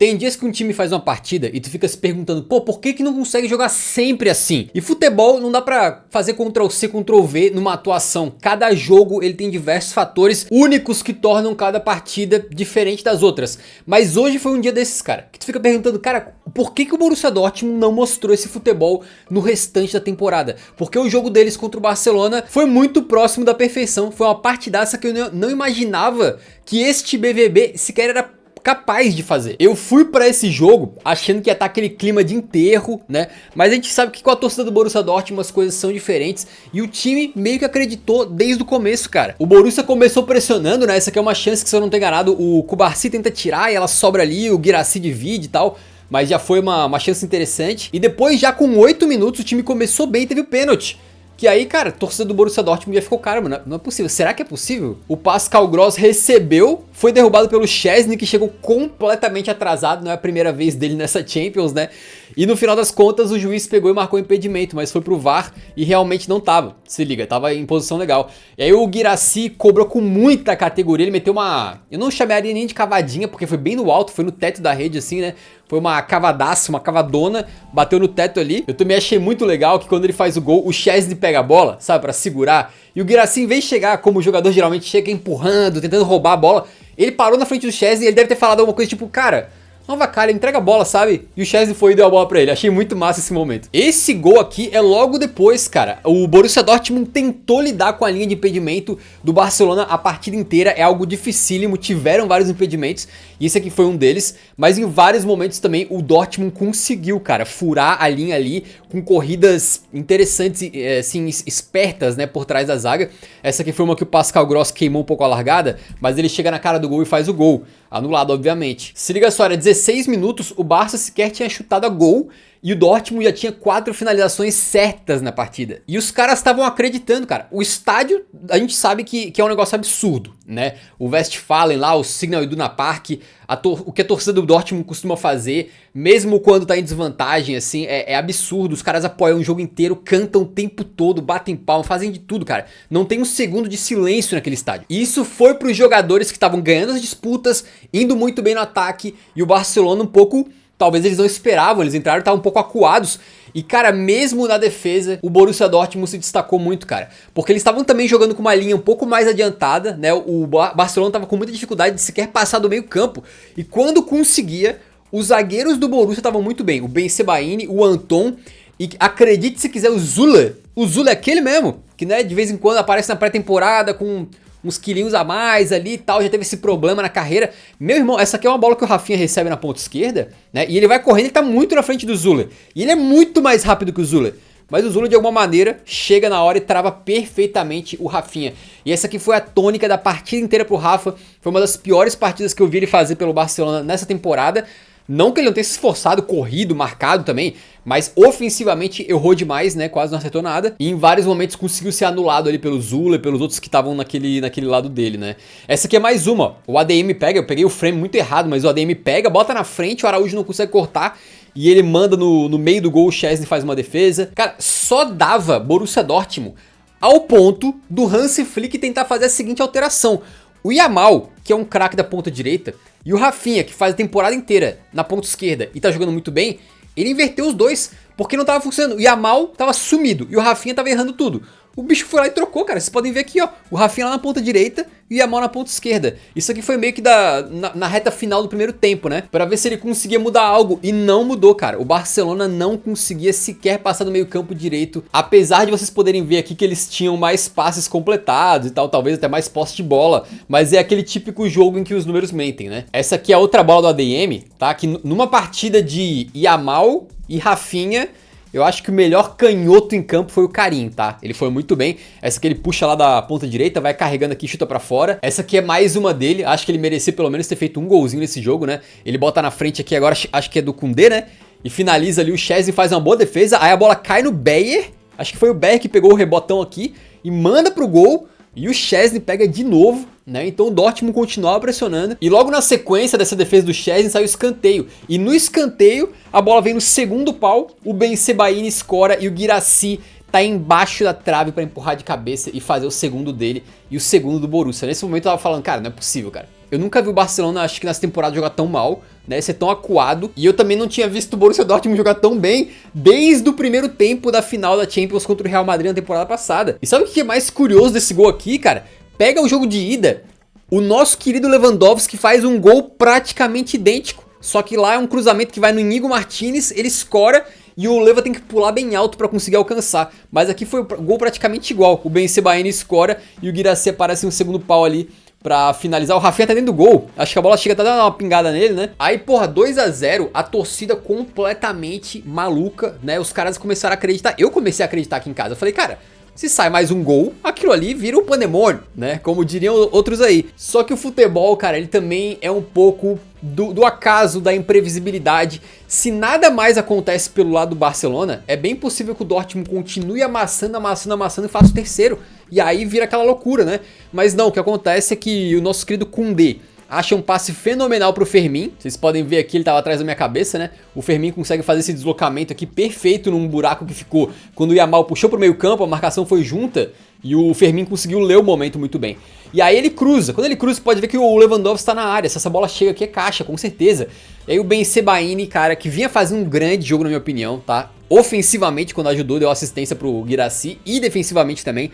Tem dias que um time faz uma partida e tu fica se perguntando, pô, por que não consegue jogar sempre assim? E futebol não dá pra fazer Ctrl+C, Ctrl+V numa atuação. Cada jogo ele tem diversos fatores únicos que tornam cada partida diferente das outras. Mas hoje foi um dia desses, cara, que tu fica perguntando, cara, por que o Borussia Dortmund não mostrou esse futebol no restante da temporada? Porque o jogo deles contra o Barcelona foi muito próximo da perfeição. Foi uma partidaça que eu não imaginava que este BVB sequer era capaz de fazer. Eu fui pra esse jogo achando que ia estar aquele clima de enterro, né? Mas a gente sabe que com a torcida do Borussia Dortmund as coisas são diferentes e o time meio que acreditou desde o começo, cara. O Borussia começou pressionando, né? Essa aqui é uma chance que, se eu não tô enganado, o Cubarsí tenta tirar e ela sobra ali, o Guirassy divide e tal. Mas já foi uma chance interessante. E depois, já com 8 minutos, o time começou bem e teve o pênalti. Que aí, cara, a torcida do Borussia Dortmund já ficou, cara, mano, não é possível. Será que é possível? O Pascal Gross recebeu, foi derrubado pelo Szczęsny, que chegou completamente atrasado. Não é a primeira vez dele nessa Champions, né? E no final das contas, o juiz pegou e marcou impedimento, mas foi pro VAR e realmente não tava. Se liga, tava em posição legal. E aí o Guirassy cobrou com muita categoria, ele meteu uma... Eu não chamaria nem de cavadinha, porque foi bem no alto, foi no teto da rede, assim, né? Foi uma cavadaça, uma cavadona, bateu no teto ali. Eu também achei muito legal que quando ele faz o gol, o Szczęsny pega a bola, sabe, pra segurar. E o Guirassy, em vez de chegar como o jogador geralmente chega empurrando, tentando roubar a bola, ele parou na frente do Szczęsny e ele deve ter falado alguma coisa tipo, cara... Nova cara, entrega a bola, sabe? E o Szczęsny foi e deu a bola pra ele. Achei muito massa esse momento. Esse gol aqui é logo depois, cara. O Borussia Dortmund tentou lidar com a linha de impedimento do Barcelona a partida inteira. É algo dificílimo, tiveram vários impedimentos. E esse aqui foi um deles. Mas em vários momentos também o Dortmund conseguiu, cara, furar a linha ali com corridas interessantes, assim, espertas, né, por trás da zaga. Essa aqui foi uma que o Pascal Gross queimou um pouco a largada, mas ele chega na cara do gol e faz o gol. Anulado, obviamente. Se liga só, era 16 minutos, o Barça sequer tinha chutado a gol e o Dortmund já tinha 4 finalizações certas na partida. E os caras estavam acreditando, cara. O estádio, a gente sabe que é um negócio absurdo, né? O Westfalen lá, o Signal Iduna Park, o que a torcida do Dortmund costuma fazer, mesmo quando tá em desvantagem, assim, é absurdo. Os caras apoiam o jogo inteiro, cantam o tempo todo, batem palma, fazem de tudo, cara. Não tem um segundo de silêncio naquele estádio. E isso foi pros jogadores que estavam ganhando as disputas, indo muito bem no ataque, e o Barcelona um pouco... Talvez eles não esperavam, eles entraram e estavam um pouco acuados. E, cara, mesmo na defesa, o Borussia Dortmund se destacou muito, cara. Porque eles estavam também jogando com uma linha um pouco mais adiantada, né? O Barcelona estava com muita dificuldade de sequer passar do meio campo. E quando conseguia, os zagueiros do Borussia estavam muito bem. O Ben Sebaini, o Anton e, acredite se quiser, o Zula. O Zula é aquele mesmo, que, né, de vez em quando aparece na pré-temporada com... uns quilinhos a mais ali e tal, já teve esse problema na carreira. Meu irmão, essa aqui é uma bola que o Rafinha recebe na ponta esquerda, né? E ele vai correndo, ele tá muito na frente do Zula. E ele é muito mais rápido que o Zula. Mas o Zula, de alguma maneira, chega na hora e trava perfeitamente o Rafinha. E essa aqui foi a tônica da partida inteira pro Rafa. Foi uma das piores partidas que eu vi ele fazer pelo Barcelona nessa temporada. Não que ele não tenha se esforçado, corrido, marcado também, mas ofensivamente errou demais, né? Quase não acertou nada. E em vários momentos conseguiu ser anulado ali pelo Zula e pelos outros que estavam naquele lado dele, né? Essa aqui é mais uma. O ADM pega, eu peguei o frame muito errado, mas o ADM pega, bota na frente, o Araújo não consegue cortar. E ele manda no meio do gol, o Szczęsny faz uma defesa. Cara, só dava Borussia Dortmund ao ponto do Hansi Flick tentar fazer a seguinte alteração. O Yamal, que é um craque da ponta direita, e o Rafinha, que faz a temporada inteira na ponta esquerda e tá jogando muito bem, ele inverteu os dois, porque não tava funcionando. O Yamal tava sumido e o Rafinha tava errando tudo. O bicho foi lá e trocou, cara. Vocês podem ver aqui, ó. O Rafinha lá na ponta direita e o Yamal na ponta esquerda. Isso aqui foi meio que na reta final do primeiro tempo, né? Pra ver se ele conseguia mudar algo. E não mudou, cara. O Barcelona não conseguia sequer passar do meio campo direito. Apesar de vocês poderem ver aqui que eles tinham mais passes completados e tal. Talvez até mais posse de bola. Mas é aquele típico jogo em que os números mentem, né? Essa aqui é a outra bola do ADM, tá? Que numa partida de Yamal e Rafinha... Eu acho que o melhor canhoto em campo foi o Karim, tá? Ele foi muito bem. Essa aqui ele puxa lá da ponta direita, vai carregando aqui, chuta pra fora. Essa aqui é mais uma dele. Acho que ele merecia pelo menos ter feito um golzinho nesse jogo, né? Ele bota na frente aqui agora, acho que é do Koundé, né? E finaliza ali o Szczęsny, faz uma boa defesa. Aí a bola cai no Bayer. Acho que foi o Bayer que pegou o rebotão aqui e manda pro gol. E o Szczęsny pega de novo, né? Então o Dortmund continuava pressionando. E logo na sequência dessa defesa do Szczęsny saiu o escanteio. E no escanteio, a bola vem no segundo pau. O Ben Sebaini escora e o Guirassy tá embaixo da trave pra empurrar de cabeça e fazer o segundo dele e o segundo do Borussia. Nesse momento eu tava falando, cara, não é possível, cara. Eu nunca vi o Barcelona, acho que nessa temporada, jogar tão mal, né, ser tão acuado. E eu também não tinha visto o Borussia Dortmund jogar tão bem desde o primeiro tempo da final da Champions contra o Real Madrid na temporada passada. E sabe o que é mais curioso desse gol aqui, cara? Pega o jogo de ida, o nosso querido Lewandowski faz um gol praticamente idêntico. Só que lá é um cruzamento que vai no Inigo Martínez, ele escora e o Leva tem que pular bem alto pra conseguir alcançar. Mas aqui foi um gol praticamente igual. O Ben Sebaini escora e o Guirassy aparece no segundo pau ali pra finalizar. O Rafinha tá dentro do gol. Acho que a bola chega até a dar uma pingada nele, né? Aí, porra, 2 a 0, a torcida completamente maluca, né? Os caras começaram a acreditar. Eu comecei a acreditar aqui em casa. Eu falei, cara, se sai mais um gol, aquilo ali vira um pandemônio, né? Como diriam outros aí. Só que o futebol, cara, ele também é um pouco do acaso, da imprevisibilidade. Se nada mais acontece pelo lado do Barcelona, é bem possível que o Dortmund continue amassando e faça o terceiro. E aí vira aquela loucura, né? Mas não, o que acontece é que o nosso querido Koundé acha um passe fenomenal pro Fermin. Vocês podem ver aqui, ele tava atrás da minha cabeça, né? O Fermin consegue fazer esse deslocamento aqui perfeito num buraco que ficou quando o Yamal puxou pro meio campo, a marcação foi junta e o Fermin conseguiu ler o momento muito bem. E aí ele cruza. Quando ele cruza, você pode ver que o Lewandowski tá na área. Se essa bola chega aqui é caixa, com certeza. E aí o Ben Sebaini, cara, que vinha fazendo um grande jogo na minha opinião, tá? Ofensivamente, quando ajudou, deu assistência pro Guirassy e defensivamente também.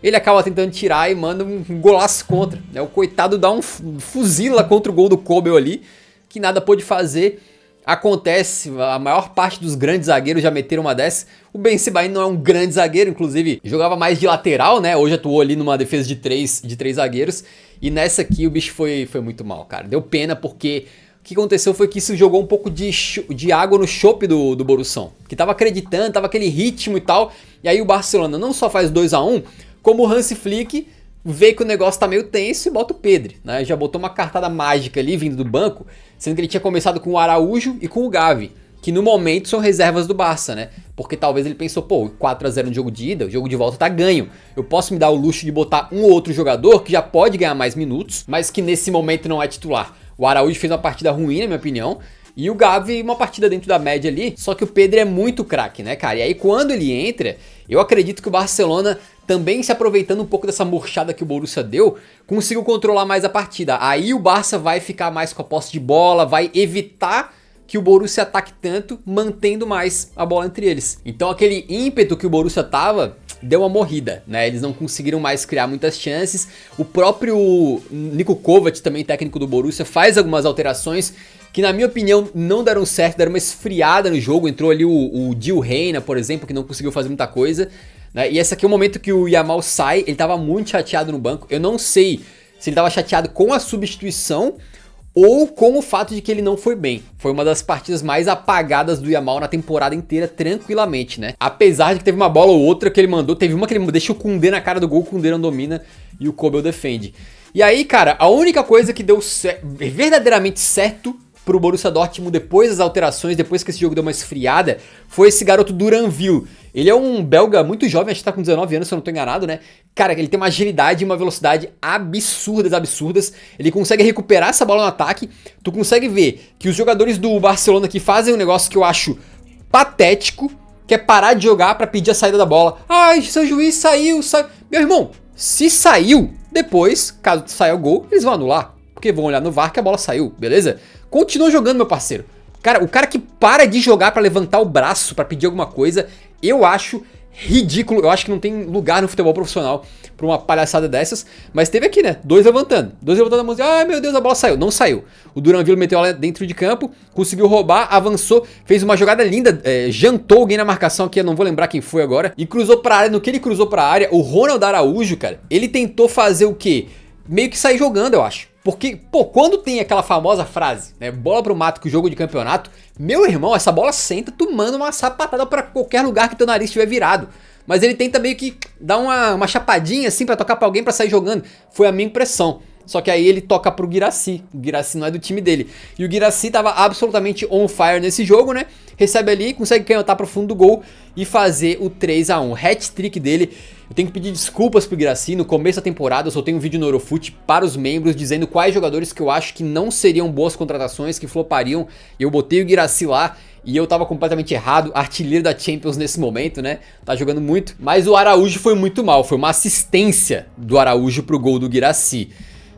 Ele acaba tentando tirar e manda um golaço contra, né? O coitado dá um fuzila contra o gol do Kobel ali, que nada pôde fazer. Acontece, a maior parte dos grandes zagueiros já meteram uma dessa. O Ben Sebaini não é um grande zagueiro, inclusive jogava mais de lateral, né? Hoje atuou ali numa defesa de três zagueiros. E nessa aqui o bicho foi muito mal, cara. Deu pena porque o que aconteceu foi que isso jogou um pouco de água no chope do Borussão, que tava acreditando, tava aquele ritmo e tal. E aí o Barcelona não só faz 2 a 1, como o Hansi Flick vê que o negócio tá meio tenso e bota o Pedri, né? Já botou uma cartada mágica ali vindo do banco, sendo que ele tinha começado com o Araújo e com o Gavi, que no momento são reservas do Barça, né? Porque talvez ele pensou, pô, 4 a 0 no jogo de ida, o jogo de volta tá ganho. Eu posso me dar o luxo de botar um ou outro jogador que já pode ganhar mais minutos, mas que nesse momento não é titular. O Araújo fez uma partida ruim, na minha opinião, e o Gavi uma partida dentro da média ali, só que o Pedri é muito craque, né, cara? E aí quando ele entra, eu acredito que o Barcelona, também se aproveitando um pouco dessa murchada que o Borussia deu, conseguiu controlar mais a partida. Aí o Barça vai ficar mais com a posse de bola, vai evitar que o Borussia ataque tanto, mantendo mais a bola entre eles. Então aquele ímpeto que o Borussia tava, deu uma morrida, né? Eles não conseguiram mais criar muitas chances. O próprio Niko Kovac, também técnico do Borussia, faz algumas alterações que na minha opinião não deram certo, deram uma esfriada no jogo. Entrou ali o Gil Reyna, por exemplo, que não conseguiu fazer muita coisa, né? E esse aqui é o momento que o Yamal sai, ele tava muito chateado no banco. Eu não sei se ele tava chateado com a substituição ou com o fato de que ele não foi bem. Foi uma das partidas mais apagadas do Yamal na temporada inteira, tranquilamente, né? Apesar de que teve uma bola ou outra que ele mandou, teve uma que ele deixa o Koundé na cara do gol, o Koundé não domina e o Kobel defende. E aí, cara, a única coisa que deu verdadeiramente certo pro Borussia Dortmund depois das alterações, depois que esse jogo deu uma esfriada, foi esse garoto Duranville. Ele é um belga muito jovem, acho que tá com 19 anos, se eu não tô enganado, né? Cara, ele tem uma agilidade e uma velocidade absurdas. Ele consegue recuperar essa bola no ataque. Tu consegue ver que os jogadores do Barcelona aqui fazem um negócio que eu acho patético, que é parar de jogar pra pedir a saída da bola. Ai, seu juiz saiu. Meu irmão, se saiu, depois, caso saia o gol, eles vão anular. Porque vão olhar no VAR que a bola saiu, beleza? Continua jogando, meu parceiro. Cara, o cara que para de jogar pra levantar o braço pra pedir alguma coisa, eu acho ridículo. Eu acho que não tem lugar no futebol profissional pra uma palhaçada dessas. Mas teve aqui, né? Dois levantando a mãozinha. Ai, meu Deus, a bola saiu. Não saiu. O Duranville meteu ela dentro de campo, conseguiu roubar, avançou, fez uma jogada linda, jantou alguém na marcação aqui, eu não vou lembrar quem foi agora, e cruzou pra área. No que ele cruzou pra área, o Ronald Araújo, cara, ele tentou fazer o quê? Meio que sair jogando, eu acho. Porque, pô, quando tem aquela famosa frase, né, bola pro mato que o jogo de campeonato, meu irmão, essa bola senta, tu manda uma sapatada pra qualquer lugar que teu nariz estiver virado. Mas ele tenta meio que dar uma chapadinha assim pra tocar pra alguém pra sair jogando. Foi a minha impressão. Só que aí ele toca pro Guirassy. O Guirassy não é do time dele. E o Guirassy tava absolutamente on fire nesse jogo, né? Recebe ali, consegue canhotar pro fundo do gol e fazer o 3 a 1. Hat-trick dele. Eu tenho que pedir desculpas pro Guirassy. No começo da temporada eu soltei um vídeo no Eurofut para os membros dizendo quais jogadores que eu acho que não seriam boas contratações, que flopariam. Eu botei o Guirassy lá e eu tava completamente errado. Artilheiro da Champions nesse momento, né? Tá jogando muito. Mas o Araújo foi muito mal. Foi uma assistência do Araújo pro gol do Guirassy.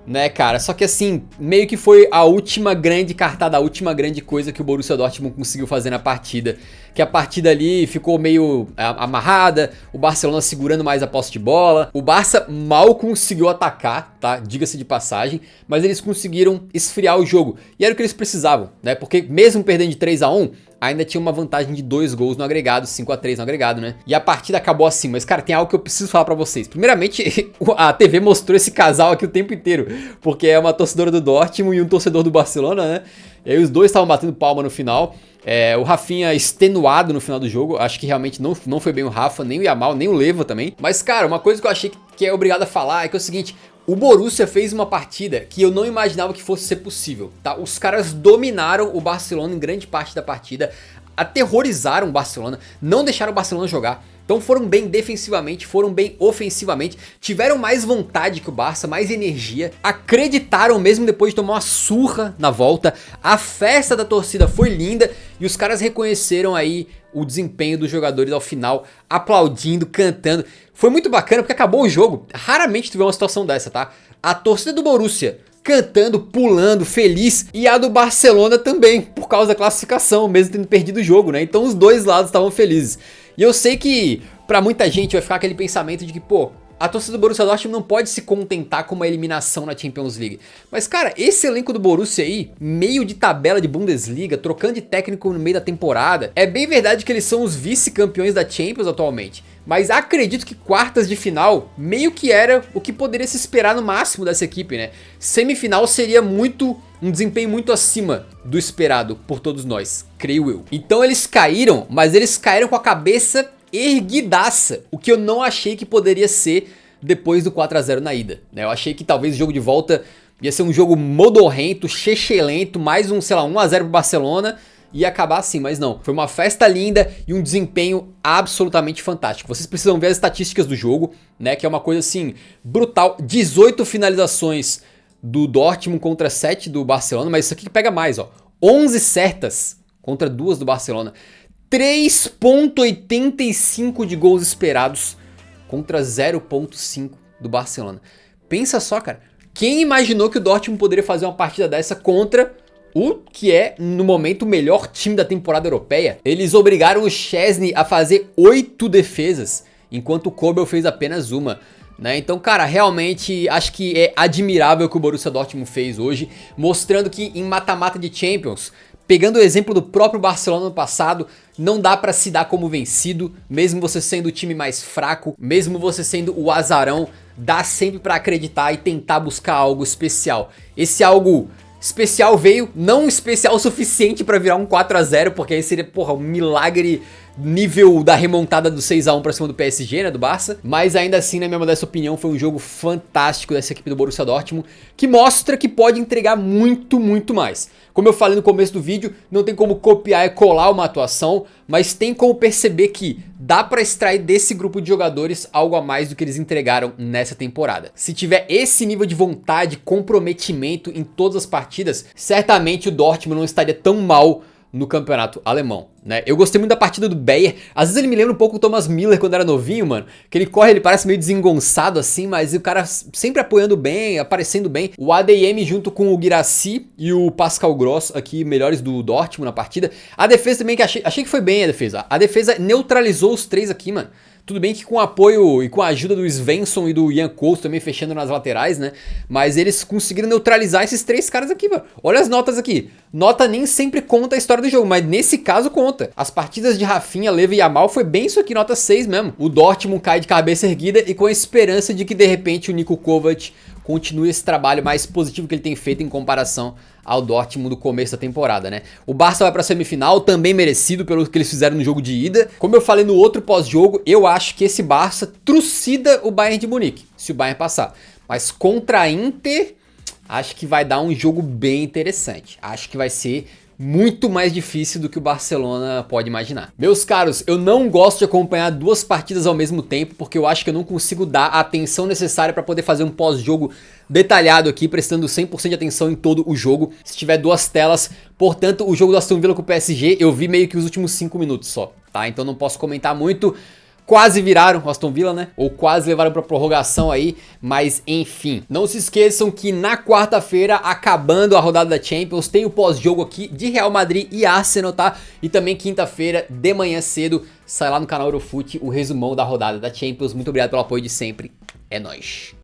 né, cara? Só que assim, meio que foi a última grande cartada, a última grande coisa que o Borussia Dortmund conseguiu fazer na partida. Que a partida ali ficou meio amarrada, o Barcelona segurando mais a posse de bola. O Barça mal conseguiu atacar, tá? Diga-se de passagem, mas eles conseguiram esfriar o jogo. E era o que eles precisavam, né? Porque mesmo perdendo de 3-1, ainda tinha uma vantagem de 2 gols no agregado, 5-3 no agregado, né? E a partida acabou assim, mas cara, tem algo que eu preciso falar pra vocês. Primeiramente, a TV mostrou esse casal aqui o tempo inteiro, porque é uma torcedora do Dortmund e um torcedor do Barcelona, né? E aí os dois estavam batendo palma no final. O Rafinha extenuado no final do jogo. Acho que realmente não foi bem o Rafa, nem o Yamal, nem o Leva também. Mas cara, uma coisa que eu achei que é obrigado a falar é que é o seguinte: o Borussia fez uma partida que eu não imaginava que fosse ser possível, tá? Os caras dominaram o Barcelona em grande parte da partida, aterrorizaram o Barcelona, não deixaram o Barcelona jogar. Então foram bem defensivamente, foram bem ofensivamente, tiveram mais vontade que o Barça, mais energia, acreditaram mesmo depois de tomar uma surra na volta. A festa da torcida foi linda e os caras reconheceram aí o desempenho dos jogadores ao final, aplaudindo, cantando. Foi muito bacana porque acabou o jogo. Raramente teve uma situação dessa, tá? A torcida do Borussia cantando, pulando, feliz, e a do Barcelona também, por causa da classificação, mesmo tendo perdido o jogo, né? Então os dois lados estavam felizes. E eu sei que pra muita gente vai ficar aquele pensamento de que, pô, a torcida do Borussia Dortmund não pode se contentar com uma eliminação na Champions League. Mas cara, esse elenco do Borussia aí, meio de tabela de Bundesliga, trocando de técnico no meio da temporada, é bem verdade que eles são os vice-campeões da Champions atualmente. Mas acredito que quartas de final meio que era o que poderia se esperar no máximo dessa equipe, né? Semifinal seria um desempenho muito acima do esperado por todos nós, creio eu. Então eles caíram, mas eles caíram com a cabeça erguidaça, o que eu não achei que poderia ser depois do 4-0 na ida, né? Eu achei que talvez o jogo de volta ia ser um jogo modorrento, chechelento, mais um, sei lá, 1-0 pro Barcelona, ia acabar assim, mas não. Foi uma festa linda e um desempenho absolutamente fantástico. Vocês precisam ver as estatísticas do jogo, né? Que é uma coisa assim, brutal. 18 finalizações do Dortmund contra 7 do Barcelona, mas isso aqui pega mais, ó. 11 certas contra 2 do Barcelona. 3,85 de gols esperados contra 0,5 do Barcelona. Pensa só, cara. Quem imaginou que o Dortmund poderia fazer uma partida dessa contra o que é, no momento, o melhor time da temporada europeia? Eles obrigaram o Szczęsny a fazer 8 defesas, enquanto o Kobel fez apenas uma, né? Então, cara, realmente acho que é admirável o que o Borussia Dortmund fez hoje, mostrando que em mata-mata de Champions, pegando o exemplo do próprio Barcelona no passado, não dá pra se dar como vencido, mesmo você sendo o time mais fraco, mesmo você sendo o azarão, dá sempre pra acreditar e tentar buscar algo especial. Esse algo especial veio, não especial o suficiente pra virar um 4-0, porque aí seria, porra, um milagre nível da remontada do 6-1 pra cima do PSG, né, do Barça. Mas ainda assim, na minha modesta opinião, foi um jogo fantástico dessa equipe do Borussia Dortmund, que mostra que pode entregar muito, muito mais. Como eu falei no começo do vídeo, não tem como copiar e colar uma atuação, mas tem como perceber que dá pra extrair desse grupo de jogadores algo a mais do que eles entregaram nessa temporada. Se tiver esse nível de vontade, comprometimento em todas as partidas, certamente o Dortmund não estaria tão mal no campeonato alemão, né? Eu gostei muito da partida do Bayer. Às vezes ele me lembra um pouco o Thomas Müller quando era novinho, mano. Que ele corre, ele parece meio desengonçado assim, mas o cara sempre apoiando bem, aparecendo bem. O ADM junto com o Guirassy e o Pascal Gross aqui, melhores do Dortmund na partida. A defesa também, que achei que foi bem a defesa. A defesa neutralizou os três aqui, mano. Tudo bem que com o apoio e com a ajuda do Svensson e do Jan Koos também fechando nas laterais, né? Mas eles conseguiram neutralizar esses três caras aqui, mano. Olha as notas aqui. Nota nem sempre conta a história do jogo, mas nesse caso conta. As partidas de Rafinha, Leva e Yamal foi bem isso aqui, nota 6 mesmo. O Dortmund cai de cabeça erguida e com a esperança de que de repente o Niko Kovac continue esse trabalho mais positivo que ele tem feito em comparação ao Dortmund do começo da temporada, né? O Barça vai pra semifinal, também merecido pelo que eles fizeram no jogo de ida. Como eu falei no outro pós-jogo, eu acho que esse Barça trucida o Bayern de Munique, se o Bayern passar. Mas contra a Inter, acho que vai dar um jogo bem interessante. Acho que vai ser muito mais difícil do que o Barcelona pode imaginar. Meus caros, eu não gosto de acompanhar duas partidas ao mesmo tempo, porque eu acho que eu não consigo dar a atenção necessária para poder fazer um pós-jogo detalhado aqui, prestando 100% de atenção em todo o jogo, se tiver duas telas. Portanto, o jogo do Aston Villa com o PSG, eu vi meio que os últimos 5 minutos só, tá? Então não posso comentar muito, quase viraram o Aston Villa, né? Ou quase levaram pra prorrogação aí, mas enfim. Não se esqueçam que na quarta-feira, acabando a rodada da Champions, tem o pós-jogo aqui de Real Madrid e Arsenal, tá? E também quinta-feira, de manhã cedo, sai lá no canal Eurofute o resumão da rodada da Champions. Muito obrigado pelo apoio de sempre, é nóis.